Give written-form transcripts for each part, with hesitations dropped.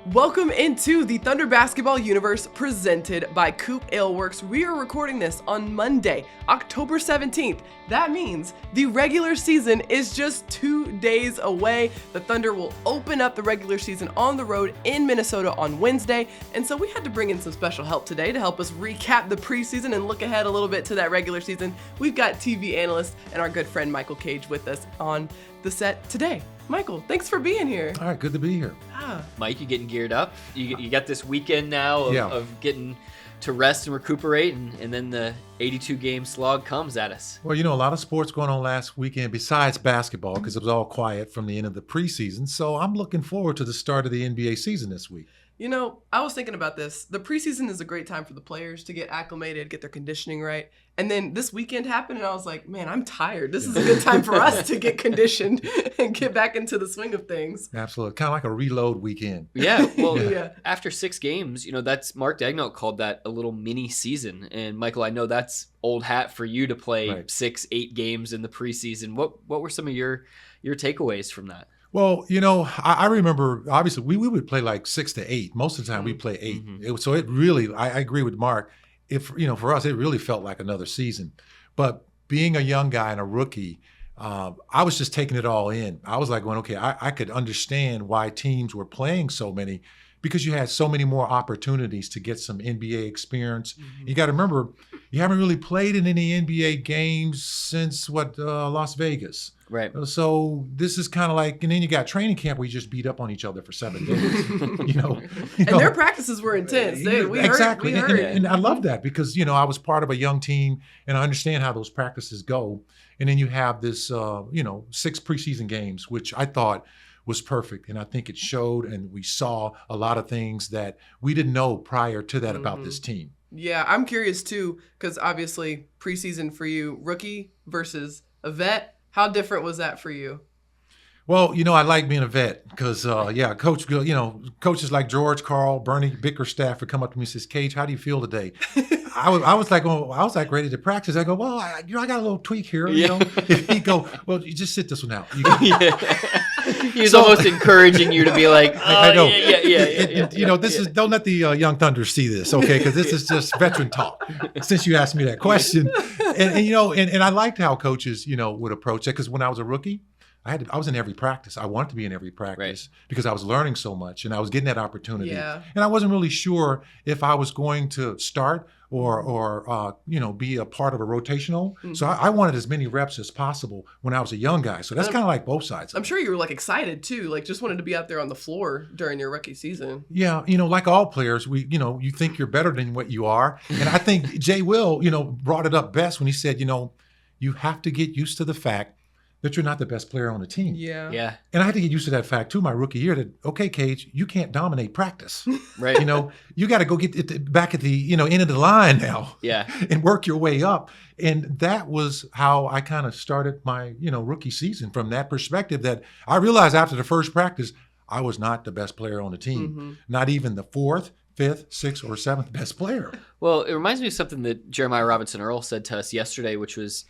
Welcome into the Thunder Basketball Universe presented by COOP Ale Works. We are recording this on Monday, October 17th. That means the regular season is just 2 days away. The Thunder will open up the regular season on the road in Minnesota on Wednesday. And so we had to bring in some special help today to help us recap the preseason and look ahead a little bit to that regular season. We've got TV analyst and our good friend Michael Cage with us on the set today. Michael, thanks for being here. All right, good to be here. Mike, you getting geared up? You got this weekend now of getting to rest and recuperate, and then the 82-game slog comes at us. Well, a lot of sports going on last weekend besides basketball because it was all quiet from the end of the preseason. So I'm looking forward to the start of the NBA season this week. I was thinking about this. The preseason is a great time for the players to get acclimated, get their conditioning right. And then this weekend happened, and I was like, man, I'm tired. This is a good time for us to get conditioned and get back into the swing of things. Absolutely. Kind of like a reload weekend. Yeah. Well, after 6 games, that's Mark Daigneault called that a little mini season. And Michael, I know that's old hat for you to play 6-8 games in the preseason. What were some of your takeaways from that? Well, I remember, obviously, we would play like 6 to 8. Most of the time, we play 8. Mm-hmm. So it really, I agree with Mark. For us, it really felt like another season. But being a young guy and a rookie, I was just taking it all in. I was like going, okay, I could understand why teams were playing so many because you had so many more opportunities to get some NBA experience. Mm-hmm. You got to remember, you haven't really played in any NBA games since Las Vegas. Right. So this is kind of like, and then you got training camp where you just beat up on each other for 7 days. And their practices were intense. Exactly. We heard and I love that because, I was part of a young team and I understand how those practices go. And then you have this, 6 preseason games, which I thought was perfect. And I think it showed and we saw a lot of things that we didn't know prior to that about this team. Yeah, I'm curious too, because obviously preseason for you, rookie versus a vet. How different was that for you? Well, I like being a vet because, coaches like George, Carl, Bernie Bickerstaff would come up to me and says, Cage, how do you feel today? I was like ready to practice. I go, well, I got a little tweak here. He'd go, well, you just sit this one out. He's almost encouraging you to be like, I know. Yeah. Don't let the young Thunder see this, okay? Because this is just veteran talk. Since you asked me that question, and I liked how coaches, would approach it because when I was a rookie, I was in every practice. I wanted to be in every practice because I was learning so much and I was getting that opportunity. Yeah. And I wasn't really sure if I was going to start or be a part of a rotational. Mm-hmm. So I wanted as many reps as possible when I was a young guy. So that's kind of like both sides. I'm sure you were excited too, just wanted to be out there on the floor during your rookie season. Yeah, like all players, you think you're better than what you are. And I think Jay Will, brought it up best when he said, you have to get used to the fact that you're not the best player on the team. Yeah. And I had to get used to that fact too my rookie year that, okay, Cage, you can't dominate practice. Right. You got to go get it back at the, end of the line now. Yeah. And work your way up. And that was how I kind of started my, rookie season from that perspective that I realized after the first practice, I was not the best player on the team. Mm-hmm. Not even the 4th, 5th, 6th, or 7th best player. Well, it reminds me of something that Jeremiah Robinson Earl said to us yesterday, which was,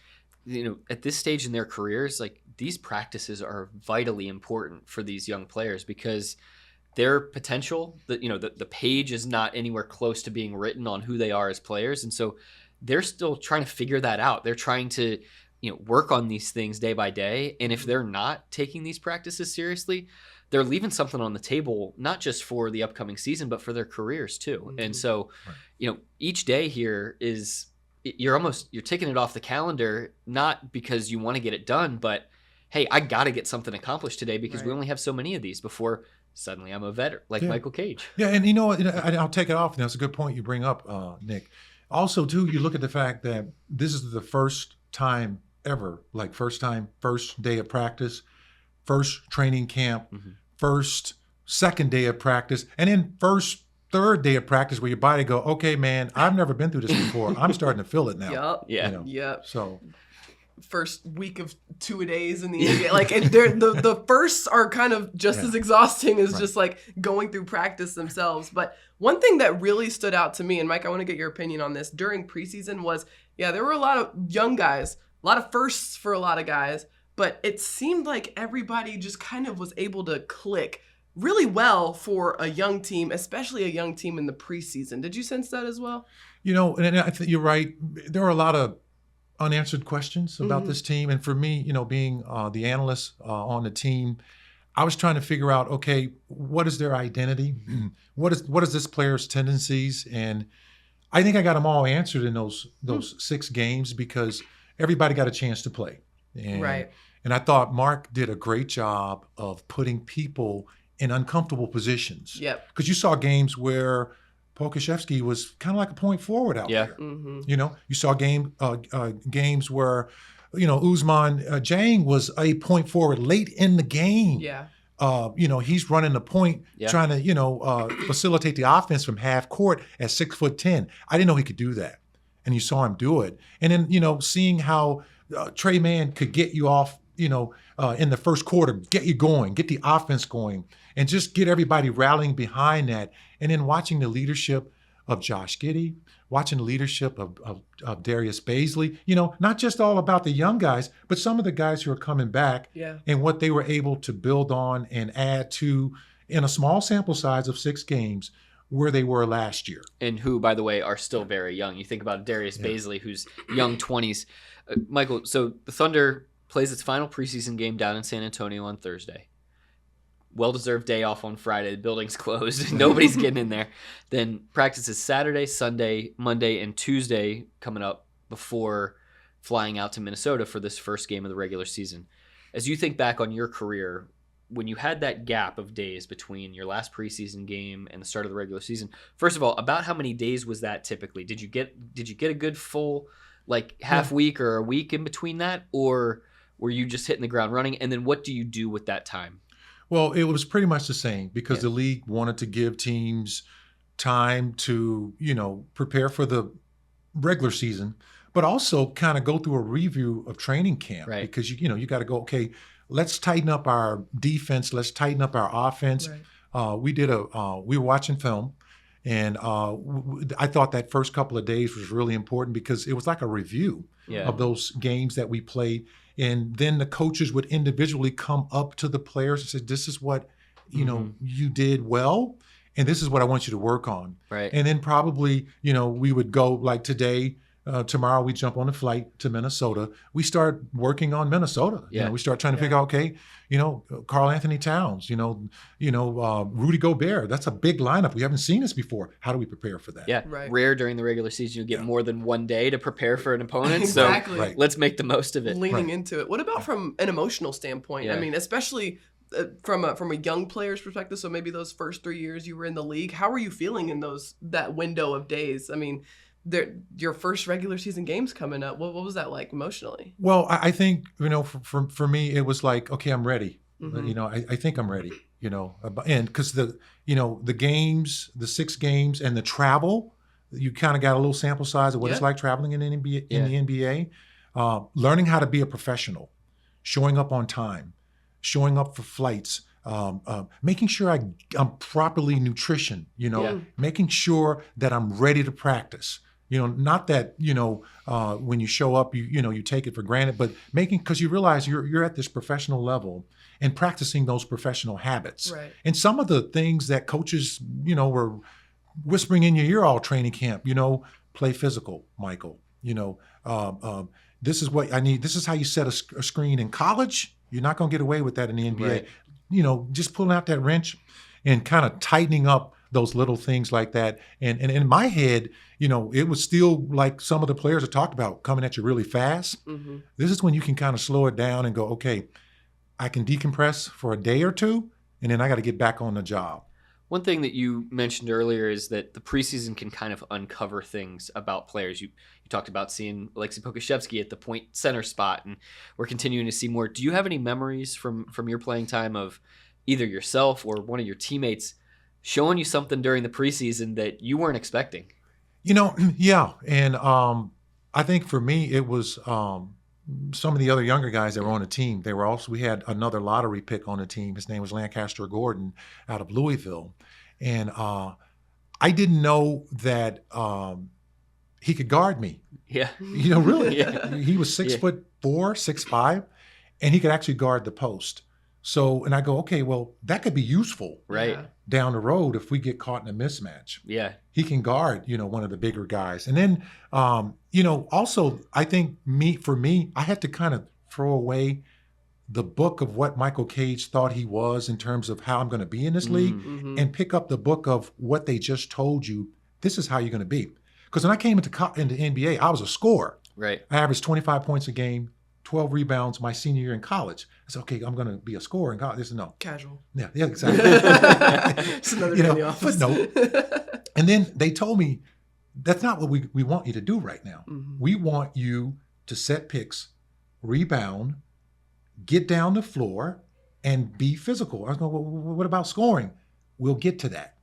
at this stage in their careers, these practices are vitally important for these young players because their potential, the page is not anywhere close to being written on who they are as players. And so they're still trying to figure that out. They're trying to, work on these things day by day. And if they're not taking these practices seriously, they're leaving something on the table, not just for the upcoming season, but for their careers too. Mm-hmm. And so, each day here is, you're taking it off the calendar, not because you want to get it done, but hey, I got to get something accomplished today because we only have so many of these before suddenly I'm a vet like Michael Cage. Yeah, and I'll take it off. That's a good point you bring up, Nick. Also, too, you look at the fact that this is the first time ever, first day of practice, first training camp, second day of practice, and then third day of practice where your body go, okay, man, I've never been through this before. I'm starting to feel it now. Yep. So first week of 2 days in the NBA, the firsts are kind of just as exhausting as just going through practice themselves. But one thing that really stood out to me, and Mike, I want to get your opinion on this, during preseason was, there were a lot of young guys, a lot of firsts for a lot of guys, but it seemed like everybody just kind of was able to click really well for a young team, especially a young team in the preseason. Did you sense that as well? And I think you're right. There are a lot of unanswered questions about this team. And for me, being the analyst on the team, I was trying to figure out, okay, what is their identity? What is this player's tendencies? And I think I got them all answered in those 6 games because everybody got a chance to play. And I thought Mark did a great job of putting people in uncomfortable positions. Yep. Because you saw games where Pokusevski was kind of like a point forward out there. You saw games where, Usman Jang was a point forward late in the game. Yeah. He's running the point, trying to, facilitate the offense from half court at 6'10". I didn't know he could do that. And you saw him do it. And then, seeing how Trey Mann could get you off, in the first quarter, get you going, get the offense going, and just get everybody rallying behind that. And then watching the leadership of Josh Giddey, watching the leadership of Darius Baisley, not just all about the young guys, but some of the guys who are coming back and what they were able to build on and add to in a small sample size of 6 games where they were last year. And who, by the way, are still very young. You think about Darius Baisley, who's young 20s. Michael, so the Thunder plays its final preseason game down in San Antonio on Thursday. Well-deserved day off on Friday. The building's closed. Nobody's getting in there. Then practices Saturday, Sunday, Monday, and Tuesday coming up before flying out to Minnesota for this first game of the regular season. As you think back on your career, when you had that gap of days between your last preseason game and the start of the regular season, first of all, about how many days was that typically? Did you get a good full half week or a week in between that, or were you just hitting the ground running? And then what do you do with that time? Well, it was pretty much the same because the league wanted to give teams time to, prepare for the regular season, but also kind of go through a review of training camp because you got to go, okay, let's tighten up our defense, let's tighten up our offense. We were watching film, and I thought that first couple of days was really important because it was like a review of those games that we played. And then the coaches would individually come up to the players and say, this is what, you did well, and this is what I want you to work on. And then probably, we would go like today, tomorrow we jump on a flight to Minnesota. We start working on Minnesota. We start trying to figure out, okay, Karl Anthony Towns, Rudy Gobert. That's a big lineup. We haven't seen this before. How do we prepare for that? Rare during the regular season you get more than one day to prepare for an opponent. Exactly. So let's make the most of it. Leaning into it. What about from an emotional standpoint? I mean, especially from a young player's perspective. So maybe those first 3 years you were in the league. How were you feeling in that window of days? I mean, your first regular season games coming up. What was that like emotionally? Well, I think, for me, it was like, okay, I'm ready. I think I'm ready, and because the games, the 6 games and the travel, you kind of got a little sample size of what it's like traveling in the NBA, learning how to be a professional, showing up on time, showing up for flights, making sure I'm properly nutrition, making sure that I'm ready to practice. Not that, when you show up, you take it for granted, but because you realize you're at this professional level and practicing those professional habits. And some of the things that coaches, were whispering in your ear all training camp, play physical, Michael, this is what I need. This is how you set a screen in college. You're not going to get away with that in the NBA. Just pulling out that wrench and kind of tightening up those little things like that. And in my head, it was still like some of the players have talked about coming at you really fast. This is when you can kind of slow it down and go, okay, I can decompress for a day or two, and then I got to get back on the job. One thing that you mentioned earlier is that the preseason can kind of uncover things about players. You talked about seeing Alexei Pokusevski at the point center spot, and we're continuing to see more. Do you have any memories from your playing time of either yourself or one of your teammates showing you something during the preseason that you weren't expecting? Yeah. And I think for me, it was some of the other younger guys that were on the team. We had another lottery pick on the team. His name was Lancaster Gordon out of Louisville. And I didn't know that he could guard me. Yeah. Really. He was 6'4", 6'5", and he could actually guard the post. So, and I go, okay, well, that could be useful Right. Yeah. down the road if we get caught in a mismatch. Yeah. He can guard, one of the bigger guys. And then, also, I think for me, I had to kind of throw away the book of what Michael Cage thought he was in terms of how I'm going to be in this league Mhm. and pick up the book of what they just told you. This is how you're going to be. Because when I came into NBA, I was a scorer. Right. I averaged 25 points a game, 12 rebounds my senior year in college. I said, okay, I'm going to be a scorer in college. This is no. Casual. Yeah, exactly. Just another day in the office. And then they told me, that's not what we want you to do right now. Mhm. We want you to set picks, rebound, get down the floor, and be physical. I was going, well, what about scoring? We'll get to that.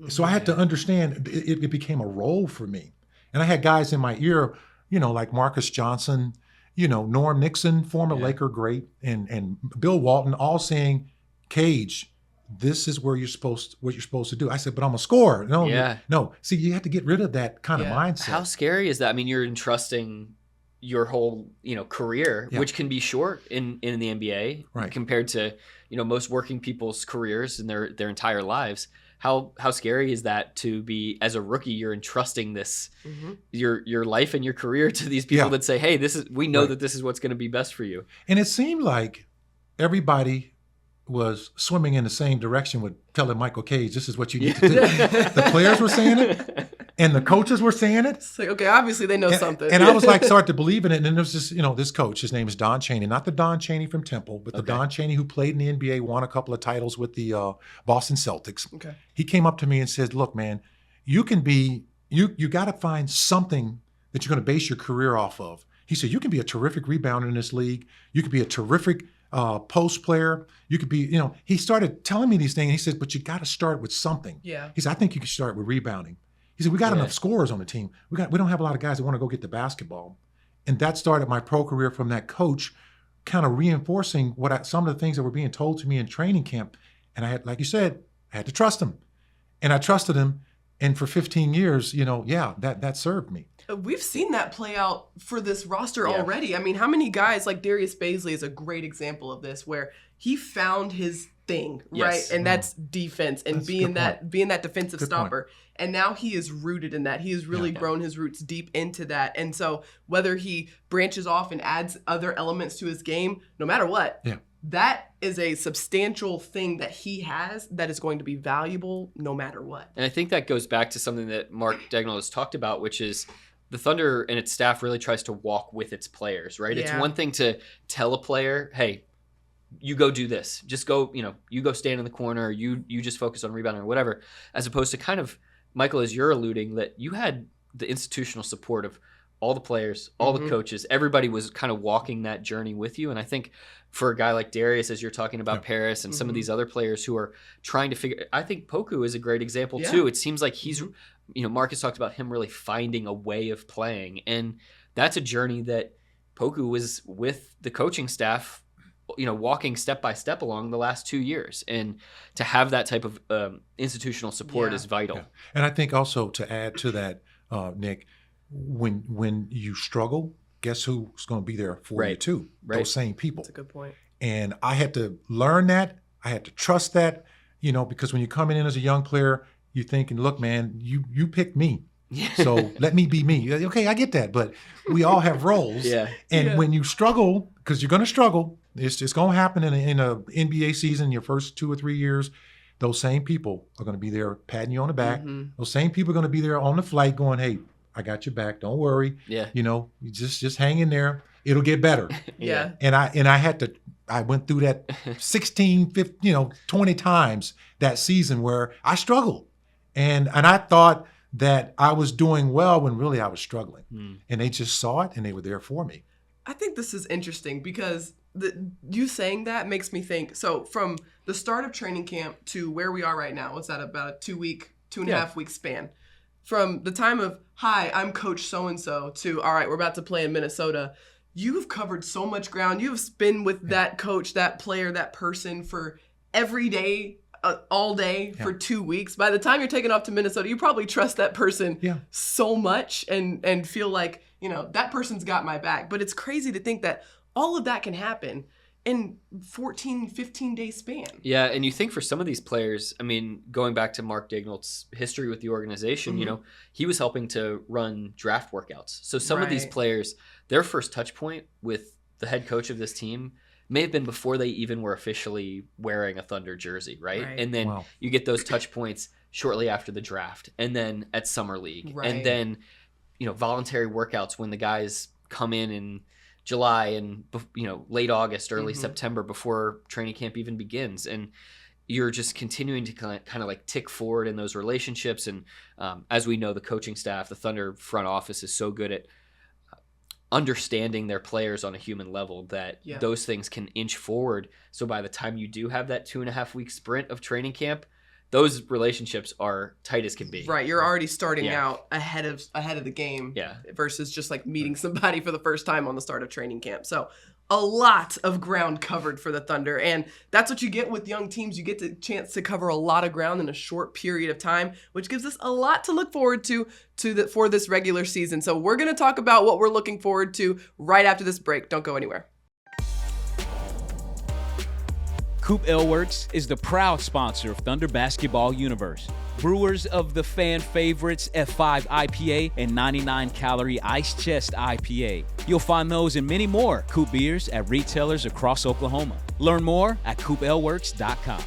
So I had to understand it became a role for me. And I had guys in my ear, like Marcus Johnson, Norm Nixon, former Laker great, and Bill Walton, all saying, Cage, this is what you're supposed to do. I said, but I'm a scorer. No. See, you have to get rid of that kind of mindset. How scary is that? I mean, you're entrusting your whole, career, which can be short in the NBA compared to, most working people's careers in their entire lives. How scary is that to be, as a rookie, you're entrusting this, your life and your career to these people that say, hey, we know that this is what's going to be best for you. And it seemed like everybody was swimming in the same direction with telling Michael Cage, this is what you need to do. The players were saying it, and the coaches were saying it. It's like, okay, obviously they know something. And I was like, start to believe in it. And then there's this, this coach, his name is Don Chaney, not the Don Chaney from Temple, but the Don Chaney who played in the NBA, won a couple of titles with the Boston Celtics. Okay. He came up to me and said, look, man, you got to find something that you're going to base your career off of. He said, you can be a terrific rebounder in this league. You could be a terrific post player. You could be, he started telling me these things. And he said, but you got to start with something. Yeah. He said, I think you can start with rebounding. He said, we got enough scorers on the team. We don't have a lot of guys that want to go get the basketball. And that started my pro career from that coach, kind of reinforcing some of the things that were being told to me in training camp. And I had, like you said, I had to trust him. And I trusted him. And for 15 years, that served me. We've seen that play out for this roster already. I mean, how many guys, like Darius Baisley is a great example of this, where he found his thing, right? And that's defense and That's being that defensive Good stopper. point. And now he is rooted in that. He has really grown his roots deep into that. And so whether he branches off and adds other elements to his game, no matter what, that is a substantial thing that he has that is going to be valuable no matter what. And I think that goes back to something that Mark Dagnall has talked about, which is the Thunder and its staff really tries to walk with its players, right? It's one thing to tell a player, hey, you go do this. Just go, you go stand in the corner, you just focus on rebounding or whatever, as opposed to kind of, Michael, as you're alluding, that you had the institutional support of all the players, all the coaches, everybody was kind of walking that journey with you. And I think for a guy like Darius, as you're talking about Paris and some of these other players who are trying to figure, I think Poku is a great example too. It seems like he's, Marcus talked about him really finding a way of playing. And that's a journey that Poku was with the coaching staff, walking step by step along the last 2 years. And to have that type of institutional support is vital. Yeah. And I think also to add to that, Nick, when you struggle, guess who's going to be there for you too? Those same people. That's a good point. And I had to learn that. I had to trust that, because when you're coming in as a young player, you're thinking, look, man, you picked me. So let me be me. Okay, I get that. But we all have roles. And when you struggle, because you're going to struggle, it's going to happen in a NBA season, your first 2 or 3 years, those same people are going to be there patting you on the back. Those same people are going to be there on the flight going, hey, I got your back. Don't worry. You just hang in there. It'll get better. And I went through that 16, 15, 20 times that season where I struggled. And I thought that I was doing well when really I was struggling. And they just saw it and they were there for me. I think this is interesting because you saying that makes me think. So from the start of training camp to where we are right now, what's that, about a 2 and a half week span? From the time of, hi, I'm Coach so-and-so, to, all right, we're about to play in Minnesota, you've covered so much ground. You've been with that coach, that player, that person for every day, all day for 2 weeks. By the time you're taking off to Minnesota, you probably trust that person so much and feel like, that person's got my back. But it's crazy to think that all of that can happen in 14, 15-day span. Yeah, and you think for some of these players, I mean, going back to Mark Daigneault's history with the organization, you know, he was helping to run draft workouts. So some of these players, their first touch point with the head coach of this team may have been before they even were officially wearing a Thunder jersey, right? And then you get those touch points shortly after the draft, and then at Summer League, and then, you know, voluntary workouts when the guys come in July and, you know, late August, early September before training camp even begins. And you're just continuing to kind of like tick forward in those relationships. And as we know, the coaching staff, the Thunder front office is so good at understanding their players on a human level that those things can inch forward. So by the time you do have that 2.5 week sprint of training camp, those relationships are tight as can be. Right, you're already starting out ahead of the game versus just like meeting somebody for the first time on the start of training camp. So a lot of ground covered for the Thunder, and that's what you get with young teams. You get the chance to cover a lot of ground in a short period of time, which gives us a lot to look forward to for this regular season. So we're going to talk about what we're looking forward to right after this break. Don't go anywhere. COOP Ale Works is the proud sponsor of Thunder Basketball Universe. Brewers of the fan favorites F5 IPA and 99-calorie Ice Chest IPA. You'll find those and many more COOP beers at retailers across Oklahoma. Learn more at CoopAleWorks.com.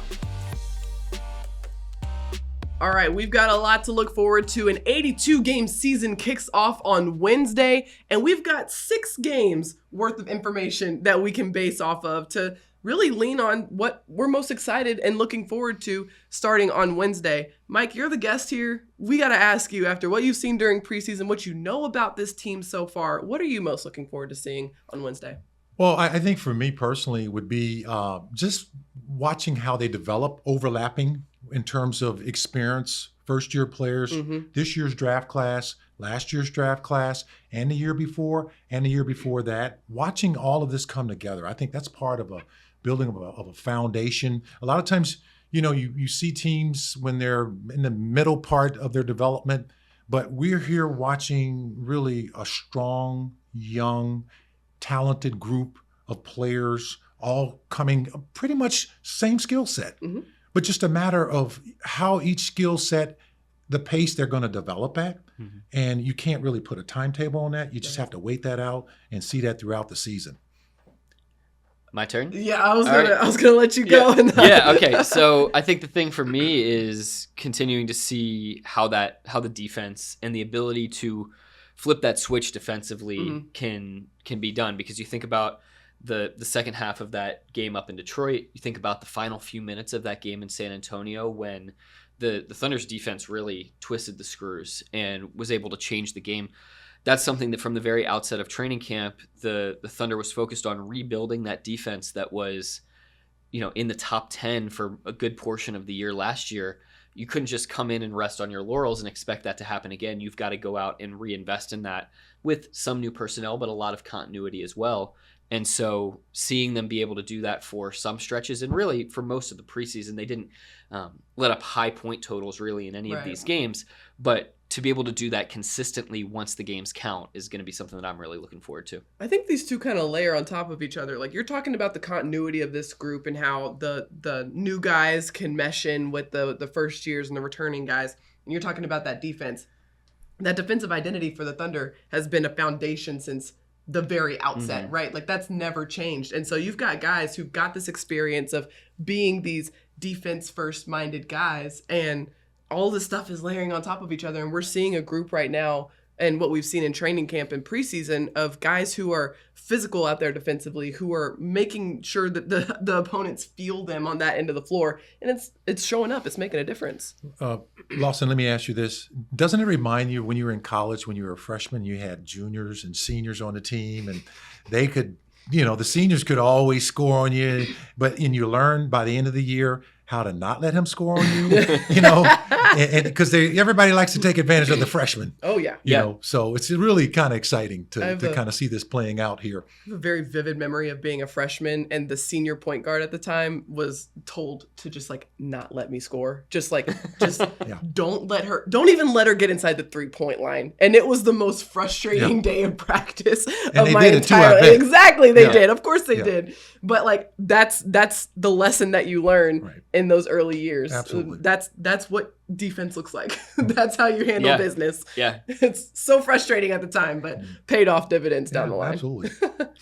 All right, we've got a lot to look forward to. An 82-game season kicks off on Wednesday, and we've got 6 games worth of information that we can base off of to really lean on what we're most excited and looking forward to starting on Wednesday. Mike, you're the guest here. We got to ask you, after what you've seen during preseason, what you know about this team so far, what are you most looking forward to seeing on Wednesday? Well, I think for me personally would be just watching how they develop, overlapping in terms of experience, first-year players, this year's draft class, last year's draft class, and the year before, and the year before that. Watching all of this come together, I think that's part of a building of a foundation. A lot of times, you know, you see teams when they're in the middle part of their development, but we're here watching really a strong, young, talented group of players all coming pretty much same skill set, but just a matter of how each skill set, the pace they're going to develop at. And you can't really put a timetable on that. You just have to wait that out and see that throughout the season. My turn? Yeah, I was gonna let you go. Yeah, okay. So I think the thing for me is continuing to see how the defense and the ability to flip that switch defensively can be done. Because you think about the second half of that game up in Detroit, you think about the final few minutes of that game in San Antonio when the Thunder's defense really twisted the screws and was able to change the game. That's something that from the very outset of training camp, the Thunder was focused on rebuilding that defense that was, you know, in the top 10 for a good portion of the year last year. You couldn't just come in and rest on your laurels and expect that to happen again. You've got to go out and reinvest in that with some new personnel, but a lot of continuity as well. And so seeing them be able to do that for some stretches, and really for most of the preseason, they didn't let up high point totals really in any of these games, but to be able to do that consistently once the games count is going to be something that I'm really looking forward to. I think these two kind of layer on top of each other. Like, you're talking about the continuity of this group and how the new guys can mesh in with the first years and the returning guys. And you're talking about that defense. That defensive identity for the Thunder has been a foundation since the very outset, right? Like, that's never changed. And so you've got guys who've got this experience of being these defense first minded guys, and all this stuff is layering on top of each other. And we're seeing a group right now, and what we've seen in training camp and preseason, of guys who are physical out there defensively, who are making sure that the opponents feel them on that end of the floor. And it's showing up. It's making a difference. Lawson, let me ask you this. Doesn't it remind you when you were in college, when you were a freshman, you had juniors and seniors on the team, and they could, you know, the seniors could always score on you, and you learn by the end of the year how to not let him score on you, and because everybody likes to take advantage of the freshman. Oh, yeah. You know, so it's really kind of exciting to kind of see this playing out here. I have a very vivid memory of being a freshman, and the senior point guard at the time was told to just like not let me score. Just don't even let her get inside the 3-point line. And it was the most frustrating day of practice of my entire life. Exactly, they did. Of course they did. But like that's the lesson that you learn in those early years. Absolutely. That's what defense looks like. That's how you handle business. Yeah. It's so frustrating at the time, but paid off dividends down the line. Absolutely.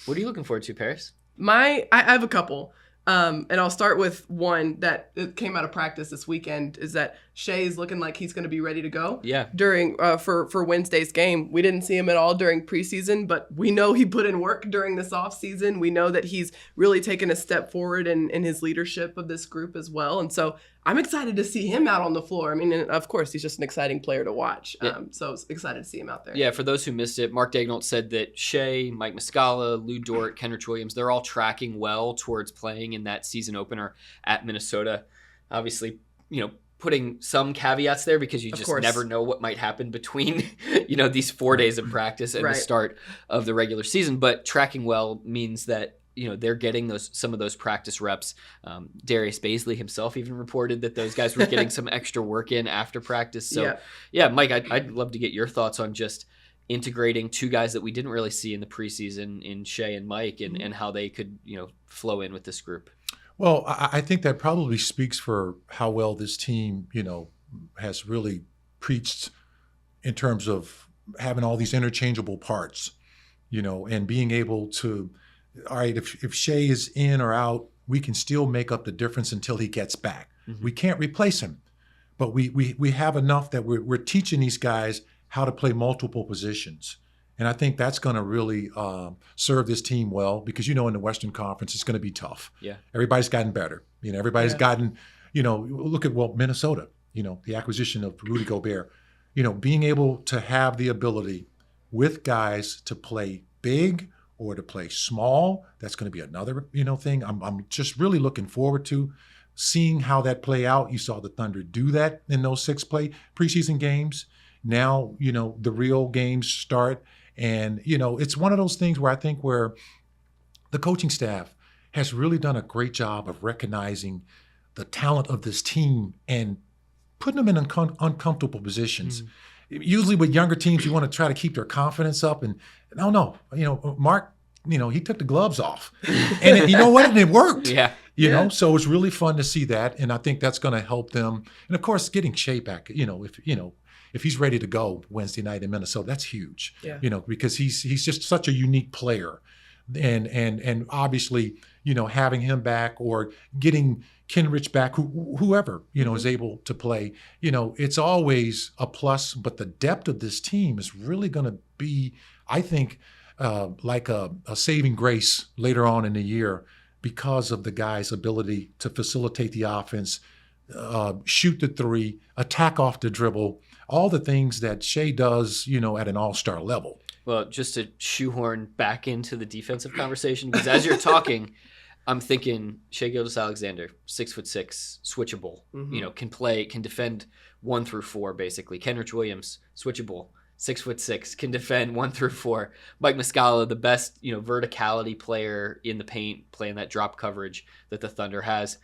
What are you looking forward to, Paris? I have a couple. And I'll start with one that came out of practice this weekend, is that Shea is looking like he's going to be ready to go. Yeah. During for Wednesday's game. We didn't see him at all during preseason, but we know he put in work during this offseason. We know that he's really taken a step forward in his leadership of this group as well. And so I'm excited to see him out on the floor. I mean, and of course, he's just an exciting player to watch. So I was excited to see him out there. Yeah, for those who missed it, Mark Daignault said that Shea, Mike Muscala, Lou Dort, Kenrich Williams, they're all tracking well towards playing in that season opener at Minnesota. Obviously, putting some caveats there because you just never know what might happen between, these 4 days of practice and the start of the regular season. But tracking well means that, they're getting some of those practice reps. Darius Baisley himself even reported that those guys were getting some extra work in after practice. So, Mike, I'd love to get your thoughts on just integrating two guys that we didn't really see in the preseason in Shea and Mike and how they could, flow in with this group. Well, I think that probably speaks for how well this team, has really preached in terms of having all these interchangeable parts, and being able to, all right, if Shea is in or out, we can still make up the difference until he gets back. Mm-hmm. We can't replace him, but we have enough that we're teaching these guys how to play multiple positions. And I think that's going to really serve this team well because, in the Western Conference, it's going to be tough. Yeah. Everybody's gotten better. Everybody's gotten, look at, Minnesota, the acquisition of Rudy Gobert, being able to have the ability with guys to play big or to play small, that's going to be another, thing. I'm just really looking forward to seeing how that play out. You saw the Thunder do that in those 6 preseason games. Now, the real games start. And, it's one of those things where I think where the coaching staff has really done a great job of recognizing the talent of this team and putting them in uncomfortable positions. Mm-hmm. Usually with younger teams, you want to try to keep their confidence up. And no, Mark, he took the gloves off. And you know what? And it worked. So it's really fun to see that. And I think that's going to help them. And, of course, getting Shea back, if he's ready to go Wednesday night in Minnesota, that's huge. Because he's just such a unique player, and obviously having him back or getting Kenrich back, whoever is able to play, it's always a plus. But the depth of this team is really going to be, I think, like a saving grace later on in the year because of the guys' ability to facilitate the offense, shoot the three, attack off the dribble. All the things that Shea does, at an all-star level. Well, just to shoehorn back into the defensive conversation, because as you're talking, I'm thinking Shai Gilgeous-Alexander, 6'6", switchable. Mm-hmm. Can defend 1 through 4 basically. Kenrich Williams, switchable, 6'6", can defend 1 through 4. Mike Muscala, the best verticality player in the paint, playing that drop coverage that the Thunder has.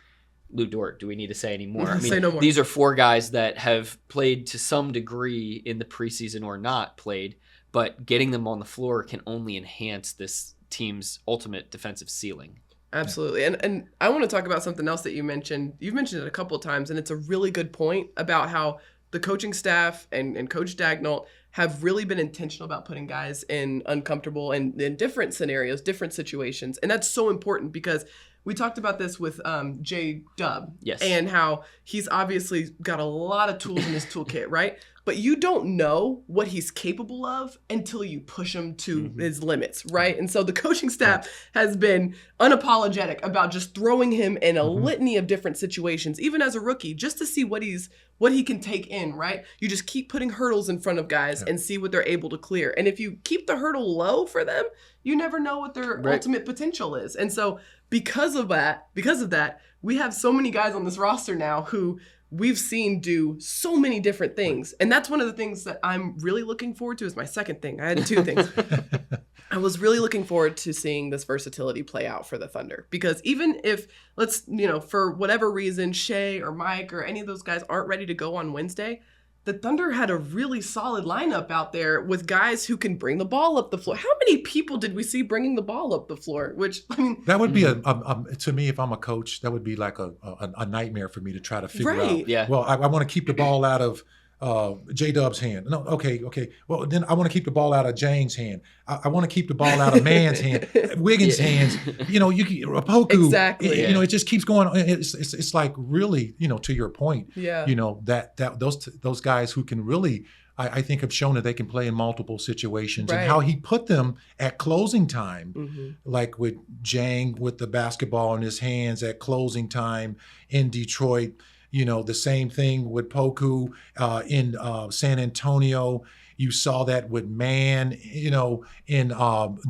Lou Dort, do we need to say any more? Say no more. These are 4 guys that have played to some degree in the preseason or not played, but getting them on the floor can only enhance this team's ultimate defensive ceiling. Absolutely. And I want to talk about something else that you mentioned. You've mentioned it a couple of times, and it's a really good point about how the coaching staff and Coach Daignault have really been intentional about putting guys in uncomfortable and in different scenarios, different situations. And that's so important because we talked about this with J-Dub. Yes. And how he's obviously got a lot of tools in his toolkit, right? But you don't know what he's capable of until you push him to his limits, right? And so the coaching staff has been unapologetic about just throwing him in a litany of different situations, even as a rookie, just to see what he can take in, right? You just keep putting hurdles in front of guys and see what they're able to clear. And if you keep the hurdle low for them, you never know what their ultimate potential is. And so because of that, we have so many guys on this roster now who we've seen do so many different things. And that's one of the things that I'm really looking forward to is my second thing. I had two things. I was really looking forward to seeing this versatility play out for the Thunder, because even if for whatever reason, Shea or Mike or any of those guys aren't ready to go on Wednesday, the Thunder had a really solid lineup out there with guys who can bring the ball up the floor. How many people did we see bringing the ball up the floor? Which, I mean, that would be to me, if I'm a coach, that would be like a nightmare for me to try to figure out. Yeah. Well, I want to keep the ball out of J-Dub's hand. No, okay. Well, then I want to keep the ball out of Jane's hand. I want to keep the ball out of Man's hand, Wiggins' hands. Poku. Exactly. It just keeps going. It's like really, to your point. Yeah. That those guys who can really, I think, have shown that they can play in multiple situations, Right. and how he put them at closing time, Mm-hmm. like with Jang with the basketball in his hands at closing time in Detroit. The same thing with Poku in San Antonio. You saw that with Man, in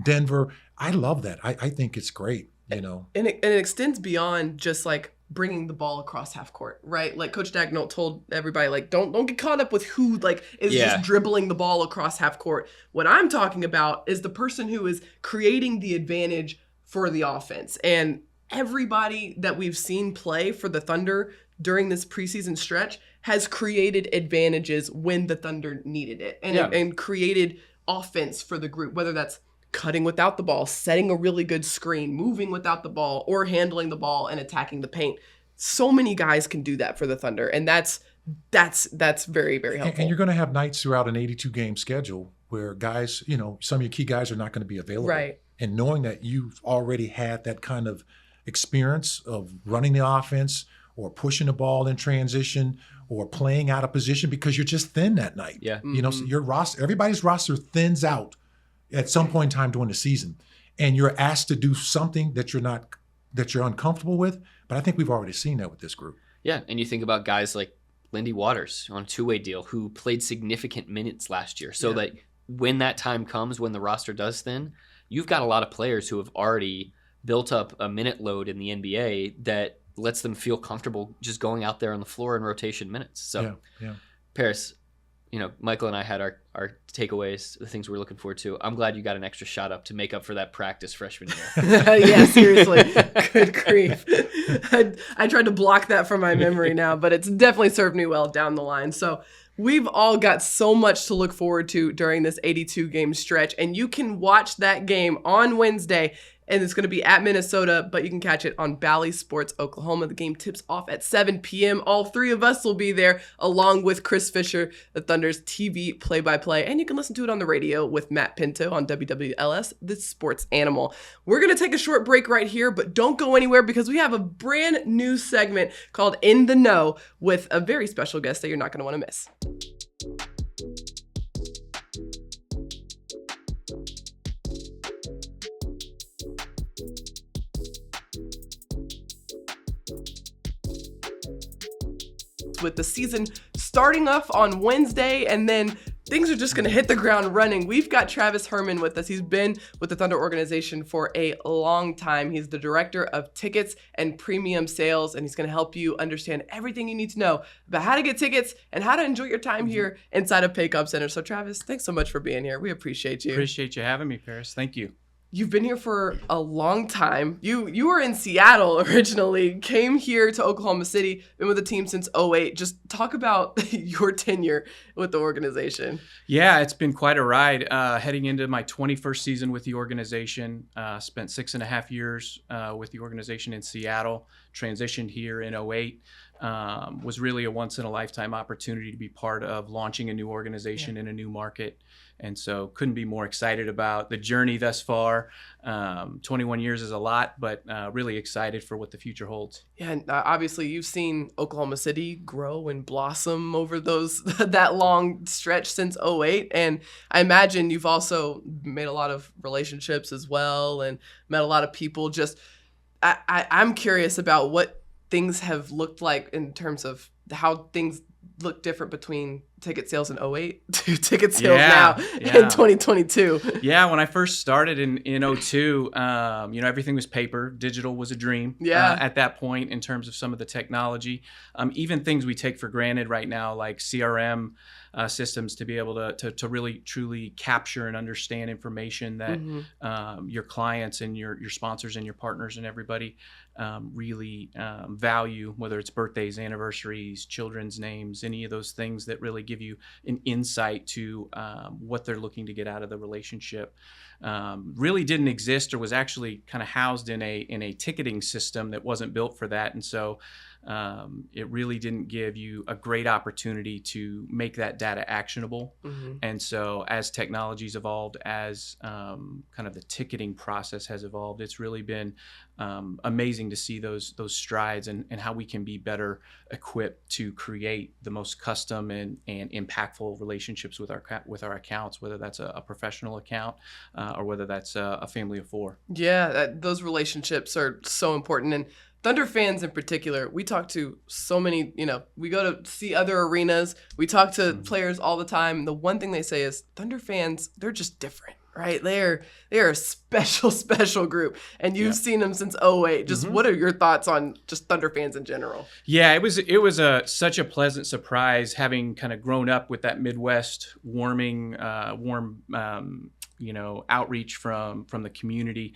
Denver. I love that. I think it's great, And it extends beyond just like bringing the ball across half court, right? Like Coach Dagnall told everybody, like, don't get caught up with who is just dribbling the ball across half court. What I'm talking about is the person who is creating the advantage for the offense. And everybody that we've seen play for the Thunder during this preseason stretch has created advantages when the Thunder needed it, and created offense for the group, whether that's cutting without the ball, setting a really good screen, moving without the ball, or handling the ball and attacking the paint. So many guys can do that for the Thunder, and that's very, very helpful. And you're going to have nights throughout an 82-game schedule where guys, some of your key guys are not going to be available. Right. And knowing that you've already had that kind of experience of running the offense or pushing the ball in transition or playing out of position because you're just thin that night. Yeah. So your roster, everybody's roster thins out at some point in time during the season, and you're asked to do something that you're uncomfortable with. But I think we've already seen that with this group. Yeah, and you think about guys like Lindy Waters on a two-way deal who played significant minutes last year, so that when that time comes, when the roster does thin, you've got a lot of players who have already built up a minute load in the NBA that lets them feel comfortable just going out there on the floor in rotation minutes. So, Paris, Michael and I had our takeaways, the things we're looking forward to. I'm glad you got an extra shot up to make up for that practice freshman year. Yeah, seriously. Good grief. I tried to block that from my memory now, but it's definitely served me well down the line. So we've all got so much to look forward to during this 82-game stretch, and you can watch that game on Wednesday. And it's going to be at Minnesota, but you can catch it on Bally Sports Oklahoma. The game tips off at 7 p.m. All three of us will be there, along with Chris Fisher, the Thunder's TV play-by-play. And you can listen to it on the radio with Matt Pinto on WWLS, the sports animal. We're going to take a short break right here, but don't go anywhere because we have a brand new segment called In the Know with a very special guest that you're not going to want to miss. With the season starting off on Wednesday, and then things are just going to hit the ground running. We've got Travis Herman with us. He's been with the Thunder organization for a long time. He's the director of tickets and premium sales, and he's going to help you understand everything you need to know about how to get tickets and how to enjoy your time here inside of Paycom Center. So Travis, thanks so much for being here. We appreciate you. Appreciate you having me, Paris. Thank you. You've been here for a long time. You were in Seattle originally, came here to Oklahoma City, been with the team since 2008. Just talk about your tenure with the organization. Yeah, it's been quite a ride. Heading into my 21st season with the organization, spent 6.5 years with the organization in Seattle, transitioned here in 2008. Was really a once-in-a-lifetime opportunity to be part of launching a new organization in a new market. And so couldn't be more excited about the journey thus far. 21 years is a lot, but really excited for what the future holds. Yeah, and obviously you've seen Oklahoma City grow and blossom over that long stretch since 2008. And I imagine you've also made a lot of relationships as well and met a lot of people. Just I'm curious about what things have looked like in terms of how things look different between ticket sales in 08 to ticket sales Yeah, now yeah. in 2022? Yeah, when I first started in 02, everything was paper. Digital was a dream at that point in terms of some of the technology. Even things we take for granted right now, like CRM systems, to be able to really truly capture and understand information that your clients and your sponsors and your partners and everybody really value, whether it's birthdays, anniversaries, children's names, any of those things that really give you an insight to what they're looking to get out of the relationship. Really didn't exist, or was actually kind of housed in a ticketing system that wasn't built for that. And so it really didn't give you a great opportunity to make that data actionable. And so as technology's evolved, as kind of the ticketing process has evolved, it's really been amazing to see those strides and how we can be better equipped to create the most custom and impactful relationships with our accounts, whether that's a professional account or whether that's a family of four. Yeah, those relationships are so important. And Thunder fans in particular, we talk to so many, we go to see other arenas. We talk to players all the time. And the one thing they say is Thunder fans, they're just different, right? They're a special, special group. And you've seen them since 08. Just what are your thoughts on just Thunder fans in general? Yeah, it was such a pleasant surprise, having kind of grown up with that Midwest warm outreach from the community,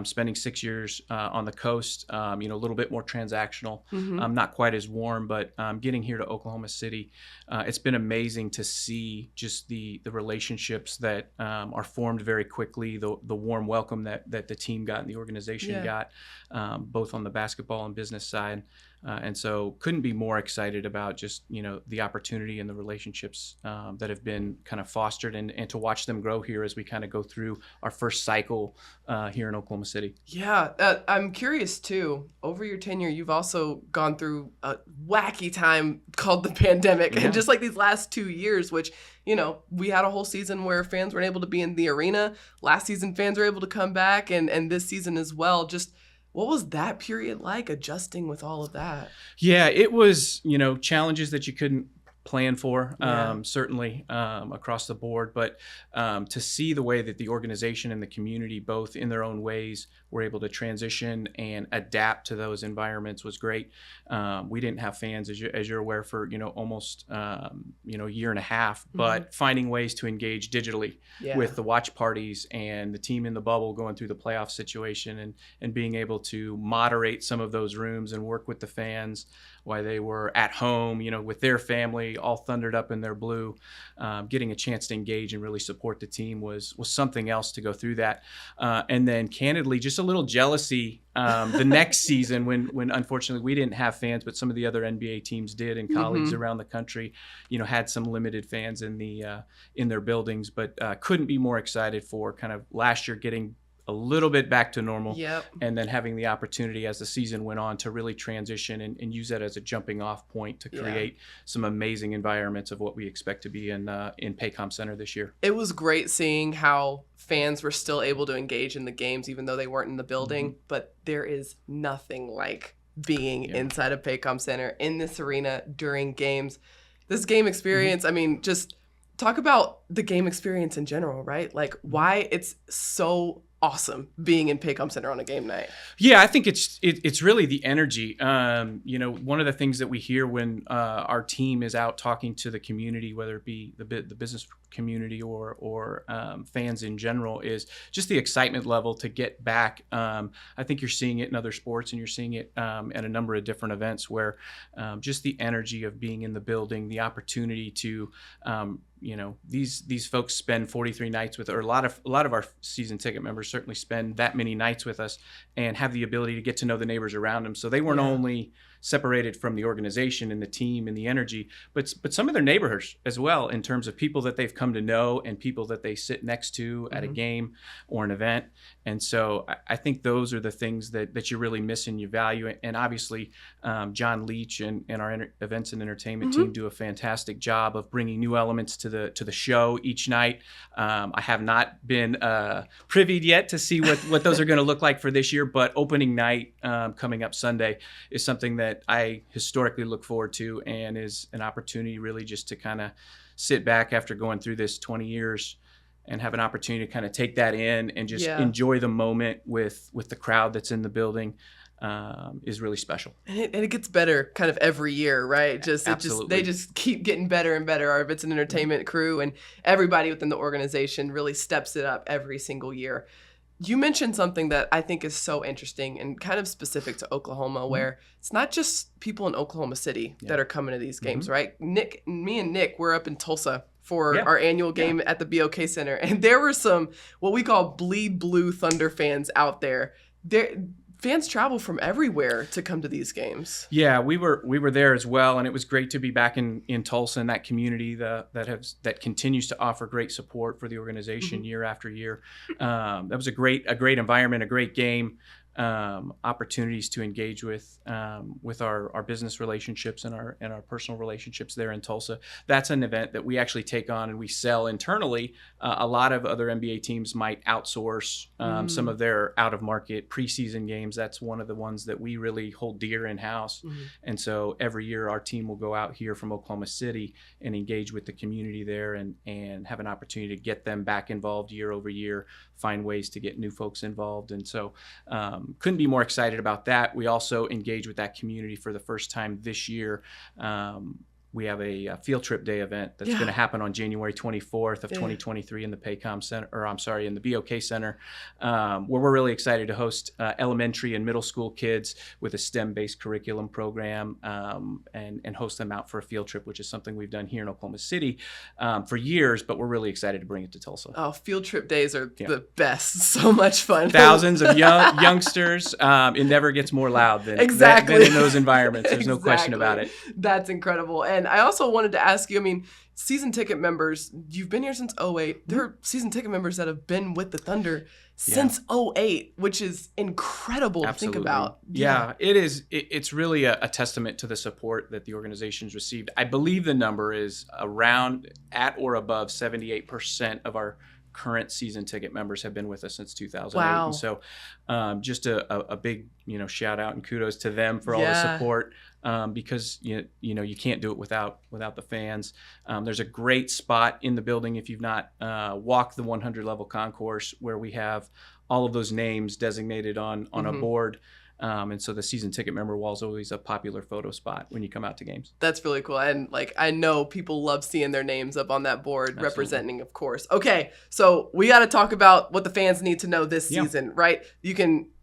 spending 6 years on the coast, a little bit more transactional, not quite as warm, but getting here to Oklahoma City, it's been amazing to see just the relationships that are formed very quickly, the warm welcome that the team got and the organization got, both on the basketball and business side. And so couldn't be more excited about just, the opportunity and the relationships that have been kind of fostered and to watch them grow here as we kind of go through our first cycle here in Oklahoma City. Yeah, I'm curious too. Over your tenure, you've also gone through a wacky time called the pandemic. And just like these last 2 years, which, we had a whole season where fans weren't able to be in the arena. Last season, fans were able to come back, and this season as well. Just what was that period like, adjusting with all of that? Yeah, it was, challenges that you couldn't plan for, certainly across the board. But to see the way that the organization and the community, both in their own ways, were able to transition and adapt to those environments was great. We didn't have fans, as you're aware, for almost a year and a half, but finding ways to engage digitally with the watch parties and the team in the bubble going through the playoff situation and being able to moderate some of those rooms and work with the fans while they were at home, with their family, all thundered up in their blue. Getting a chance to engage and really support the team was something else to go through that. And then candidly, just a little jealousy the next season when unfortunately we didn't have fans, but some of the other NBA teams did, and colleagues around the country, had some limited fans in their buildings, but couldn't be more excited for kind of last year getting a little bit back to normal, and then having the opportunity as the season went on to really transition and use that as a jumping off point to create some amazing environments of what we expect to be in Paycom Center this year. It was great seeing how fans were still able to engage in the games even though they weren't in the building, but there is nothing like being inside of Paycom Center in this arena during games. This game experience, I mean, just talk about the game experience in general, right? Like why it's so awesome being in Paycom Center on a game night. Yeah, I think it's really the energy. One of the things that we hear when our team is out talking to the community, whether it be the business community or fans in general, is just the excitement level to get back. I think you're seeing it in other sports, and you're seeing it at a number of different events where just the energy of being in the building, the opportunity to these folks spend 43 nights with, or a lot of our season ticket members certainly spend that many nights with us and have the ability to get to know the neighbors around them. So they weren't only separated from the organization and the team and the energy, but some of their neighborhoods as well, in terms of people that they've come to know and people that they sit next to at a game or an event. And so I think those are the things that you really miss and you value. And obviously, John Leach and our events and entertainment team do a fantastic job of bringing new elements to the show each night. I have not been privied yet to see what those are going to look like for this year, but opening night coming up Sunday is something that that I historically look forward to, and is an opportunity really just to kind of sit back after going through this 20 years and have an opportunity to kind of take that in and just enjoy the moment with the crowd that's in the building. Is really special. And it gets better kind of every year, right? They just keep getting better and better. Our events and entertainment crew and everybody within the organization really steps it up every single year. You mentioned something that I think is so interesting and kind of specific to Oklahoma, where it's not just people in Oklahoma City that are coming to these games, right? Me and Nick were up in Tulsa for our annual game at the BOK Center, and there were some what we call bleed blue Thunder fans out there. Fans travel from everywhere to come to these games. Yeah, we were there as well, and it was great to be back in Tulsa, in that community that continues to offer great support for the organization year after year. That was a great environment, a great game. Opportunities to engage with our business relationships and our personal relationships there in Tulsa. That's an event that we actually take on and we sell internally. A lot of other NBA teams might outsource some of their out-of-market preseason games. That's one of the ones that we really hold dear in-house. And so every year our team will go out here from Oklahoma City and engage with the community there and have an opportunity to get them back involved year over year, find ways to get new folks involved. And so couldn't be more excited about that. We also engage with that community for the first time this year. We have a field trip day event that's going to happen on January 24th of 2023 in the Paycom Center, in the BOK Center, where we're really excited to host elementary and middle school kids with a STEM-based curriculum program and host them out for a field trip, which is something we've done here in Oklahoma City for years, but we're really excited to bring it to Tulsa. Oh, field trip days are the best. So much fun. Thousands of youngsters. It never gets more loud than in those environments. There's no question about it. That's incredible. And I also wanted to ask you, I mean, season ticket members, you've been here since 2008. There are season ticket members that have been with the Thunder since 2008, which is incredible to think about. Yeah, it is. It's really a testament to the support that the organization's received. I believe the number is around at or above 78% of our current season ticket members have been with us since 2008. Wow. And so just a big, shout out and kudos to them for all the support. Because you can't do it without the fans. There's a great spot in the building if you've not walked the 100 level concourse, where we have all of those names designated on a board. And so the season ticket member wall is always a popular photo spot when you come out to games. That's really cool. And I know people love seeing their names up on that board representing, of course. Okay, so we got to talk about what the fans need to know this season, right?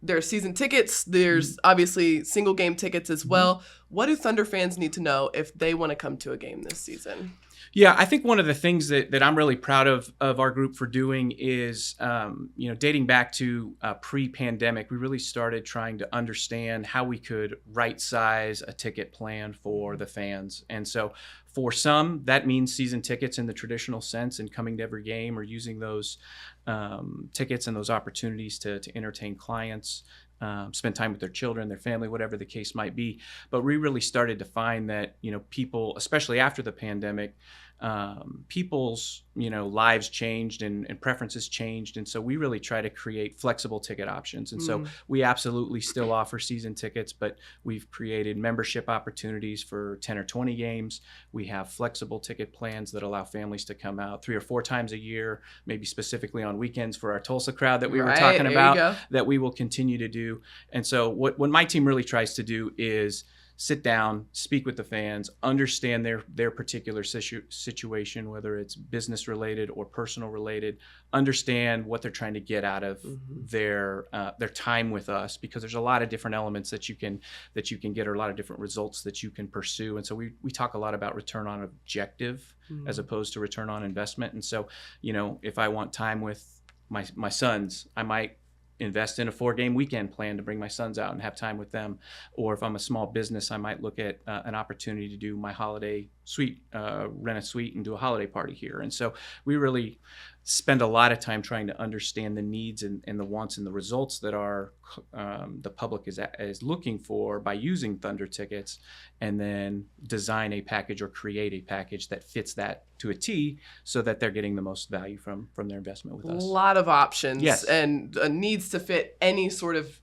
There's season tickets. There's obviously single game tickets as well. What do Thunder fans need to know if they want to come to a game this season? Yeah, I think one of the things that I'm really proud of our group for doing is, dating back to pre-pandemic, we really started trying to understand how we could right-size a ticket plan for the fans. And so for some, that means season tickets in the traditional sense and coming to every game or using those tickets and those opportunities to entertain clients, spend time with their children, their family, whatever the case might be. But we really started to find that, people, especially after the pandemic, people's, lives changed and preferences changed. And so we really try to create flexible ticket options. And so we absolutely still offer season tickets, but we've created membership opportunities for 10 or 20 games. We have flexible ticket plans that allow families to come out 3 or 4 times a year, maybe specifically on weekends for our Tulsa crowd that we were talking about, that we will continue to do. And so what my team really tries to do is sit down, speak with the fans, understand their particular situation, whether it's business related or personal related, understand what they're trying to get out of their time with us, because there's a lot of different elements that you can get, or a lot of different results that you can pursue. And so we talk a lot about return on objective as opposed to return on investment. And so, if I want time with my sons, I might invest in a 4-game weekend plan to bring my sons out and have time with them. Or if I'm a small business, I might look at an opportunity to do my holiday suite, rent a suite and do a holiday party here. And so we really spend a lot of time trying to understand the needs and the wants and the results that our the public is looking for by using Thunder tickets, and then design a package or create a package that fits that to a T, so that they're getting the most value from their investment with us. A lot of options, Yes. and needs to fit any sort of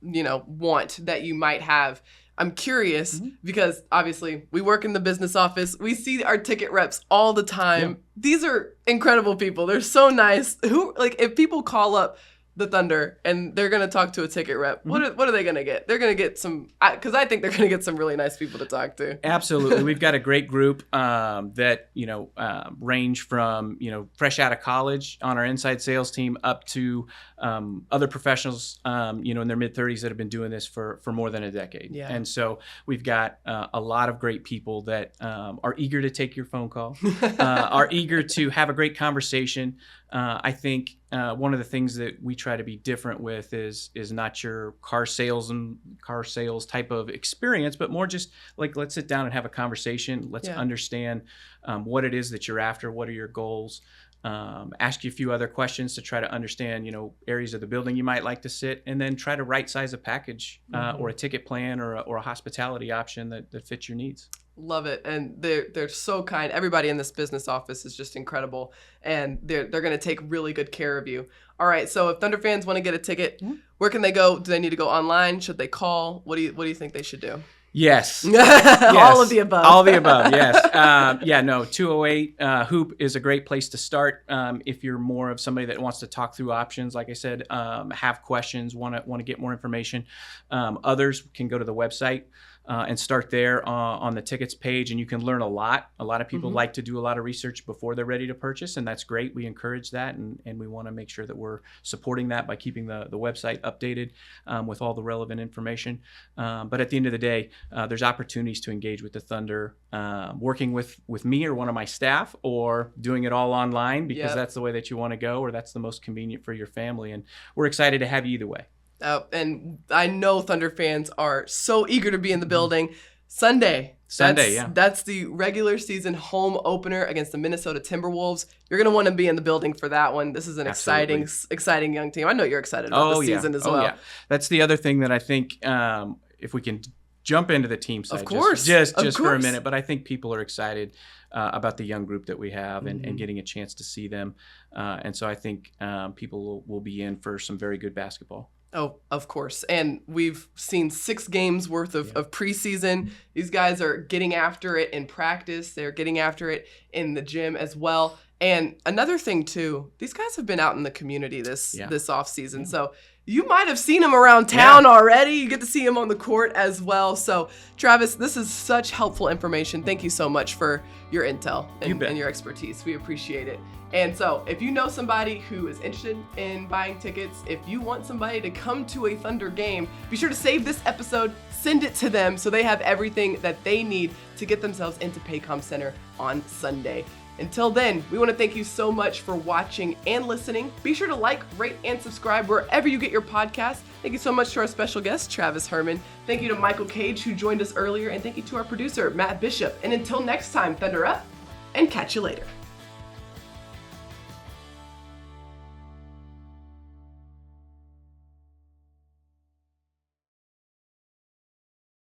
want that you might have. I'm curious because obviously we work in the business office. We see our ticket reps all the time. Yeah. These are incredible people. They're so nice. If people call up the Thunder and they're going to talk to a ticket rep, what are they going to get? They're going to get some, because I think they're going to get some really nice people to talk to. Absolutely. We've got a great group that, range from, fresh out of college on our inside sales team up to other professionals, in their mid-30s that have been doing this for more than a decade. Yeah. And so we've got a lot of great people that are eager to take your phone call, are eager to have a great conversation. I think one of the things that we try to be different with is not your car sales type of experience, but more just like, let's sit down and have a conversation. Let's understand what it is that you're after. What are your goals? Ask you a few other questions to try to understand, areas of the building you might like to sit, and then try to right size a package or a ticket plan or a hospitality option that fits your needs. Love it. And they're so kind. Everybody in this business office is just incredible, and they're going to take really good care of you. All right. So if Thunder fans want to get a ticket, where can they go? Do they need to go online? Should they call? What do you think they should do? Yes. All of the above. All of the above, yes. 208 Hoop is a great place to start if you're more of somebody that wants to talk through options. Like I said, have questions, want to get more information. Others can go to the website and start there on the tickets page, and you can learn a lot. A lot of people like to do a lot of research before they're ready to purchase, and that's great. We encourage that, and we want to make sure that we're supporting that by keeping the website updated with all the relevant information. But at the end of the day, there's opportunities to engage with the Thunder, working with me or one of my staff, or doing it all online because that's the way that you want to go, or that's the most convenient for your family. And we're excited to have you either way. And I know Thunder fans are so eager to be in the building. Sunday, that's the regular season home opener against the Minnesota Timberwolves. You're going to want to be in the building for that one. This is an exciting young team. I know you're excited about the season as well. Yeah. That's the other thing that I think if we can jump into the team side, of course, just for a minute. But I think people are excited about the young group that we have and getting a chance to see them. And so I think people will be in for some very good basketball. Oh, of course. And we've seen 6 games worth of preseason. These guys are getting after it in practice. They're getting after it in the gym as well. And another thing, too, these guys have been out in the community this offseason. So you might have seen them around town already. You get to see them on the court as well. So, Travis, this is such helpful information. Thank you so much for your intel and your expertise. We appreciate it. And so if you know somebody who is interested in buying tickets, if you want somebody to come to a Thunder game, be sure to save this episode, send it to them so they have everything that they need to get themselves into Paycom Center on Sunday. Until then, we want to thank you so much for watching and listening. Be sure to like, rate, and subscribe wherever you get your podcasts. Thank you so much to our special guest, Travis Herman. Thank you to Michael Cage, who joined us earlier, and thank you to our producer, Matt Bishop. And until next time, Thunder up, and catch you later.